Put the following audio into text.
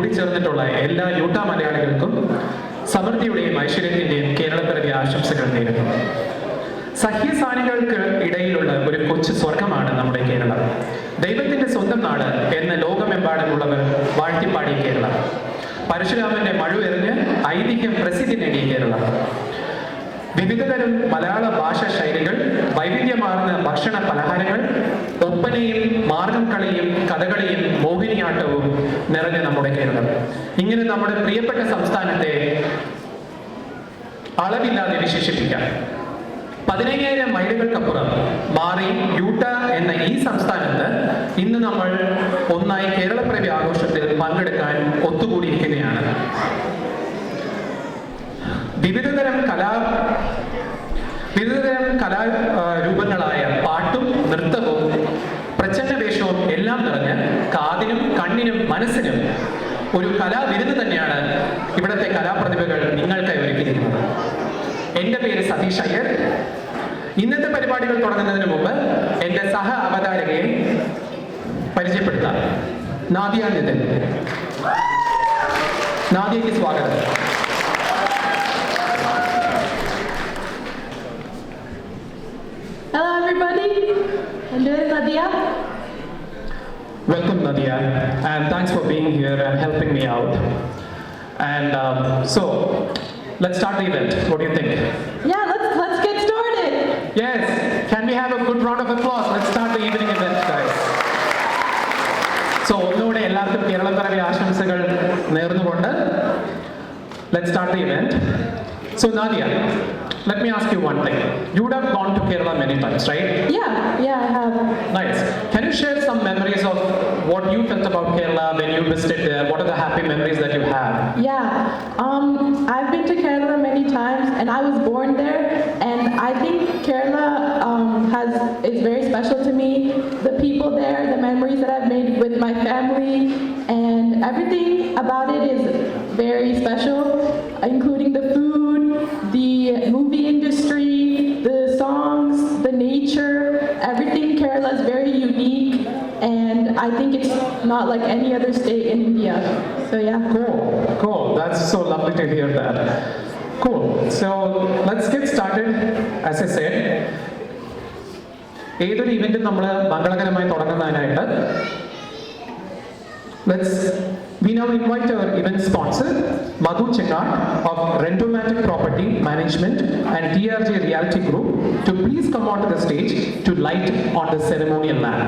കൂടിച്ചേർന്നിട്ടുള്ള എല്ലാ യൂട്ട മലയാളികൾക്കും സമൃദ്ധിയുടെയും ഐശ്വര്യത്തിന്റെയും കേരളപ്പിറവി ആശംസകൾ നേരുന്നു. സഹ്യസാനികൾക്ക് ഇടയിലുള്ള ഒരു കൊച്ചു സ്വർഗമാണ് നമ്മുടെ കേരളം. ദൈവത്തിന്റെ സ്വന്തം നാട് എന്ന് ലോകമെമ്പാടുമുള്ളവർ വാഴ്ത്തിപ്പാടിയ കേരളം. പരശുരാമന്റെ മഴുവെറിഞ്ഞ് ഐതിഹ്യം പ്രസിദ്ധി നേടിയ കേരളം. വിവിധതരം മലയാള ഭാഷാ ശൈലികൾ, വൈവിധ്യമാർന്ന ഭക്ഷണ പലഹാരങ്ങൾ, ഒപ്പനയും മാർഗം കളിയും കഥകളിയും മോഹിനിയാട്ടവും നിറഞ്ഞ നമ്മുടെ കേരളം. ഇങ്ങനെ നമ്മുടെ പ്രിയപ്പെട്ട സംസ്ഥാനത്തെ അളവില്ലാതെ വിശേഷിപ്പിക്കാം. 15,000 മൈലുകൾക്കപ്പുറം മാറി യൂട്ട എന്ന ഈ സംസ്ഥാനത്ത് ഇന്ന് നമ്മൾ ഒന്നായി കേരളപ്പിറവി ആഘോഷത്തിൽ പങ്കെടുക്കാൻ ഒത്തുകൂടിയിരിക്കുകയാണ്. വിവിധതരം കലാരൂപങ്ങളായ പാട്ടും നൃത്തവും പ്രച്ഛന്നവേഷവും എല്ലാം നിറഞ്ഞ് കാതിനും കണ്ണിനും മനസ്സിനും ഒരു കലാവിരുന്ന് തന്നെയാണ് ഇവിടുത്തെ കലാപ്രതിഭകൾ നിങ്ങൾക്കായി ഒരുക്കിയിരിക്കുന്നത്. എൻ്റെ പേര് സതീഷ് അയ്യർ. ഇന്നത്തെ പരിപാടികൾ തുടങ്ങുന്നതിന് മുമ്പ് എൻ്റെ സഹ അവതാരകയെ പരിചയപ്പെടുത്താം. നാദിയ നിതിൻ. നാദിയയ്ക്ക് സ്വാഗതം. Hello everybody, I'm doing Nadia. Welcome Nadia, and thanks for being here and helping me out. And so, let's start the event. What do you think? Yeah, let's get started. Yes, can we have a good round of applause? Let's start the evening event, guys. So, ഒന്നുകൂടെ എല്ലാവർക്കും കേരളപ്പിറവി ആശംസകൾ നേർന്നുകൊണ്ട് let's start the event. So Nadia, let me ask you one thing. You would have gone to Kerala many times, right? Yeah, I have. Nice. Can you share some memories of what you felt about Kerala when you visited there? What are the happy memories that you have? Yeah, I've been to Kerala many times and I was born there, and I think Kerala is very special to me. The people there, the memories that I've made with my family, and everything about it is very special, including the food, the movie industry, the songs, the nature. Everything Kerala is very unique, and I think it's not like any other state in India. So yeah. Cool. That's so lovely to hear that. Cool. So let's get started. As I said, ഏതൊരു ഇവന്റും നമ്മൾ മംഗളകരമായി തുടങ്ങുന്നതിനായിട്ട് we now invite our event sponsor, Madhu Chekar of Rentomatic Property Management and DRJ Realty Group to please come onto the stage to light on the ceremonial lamp.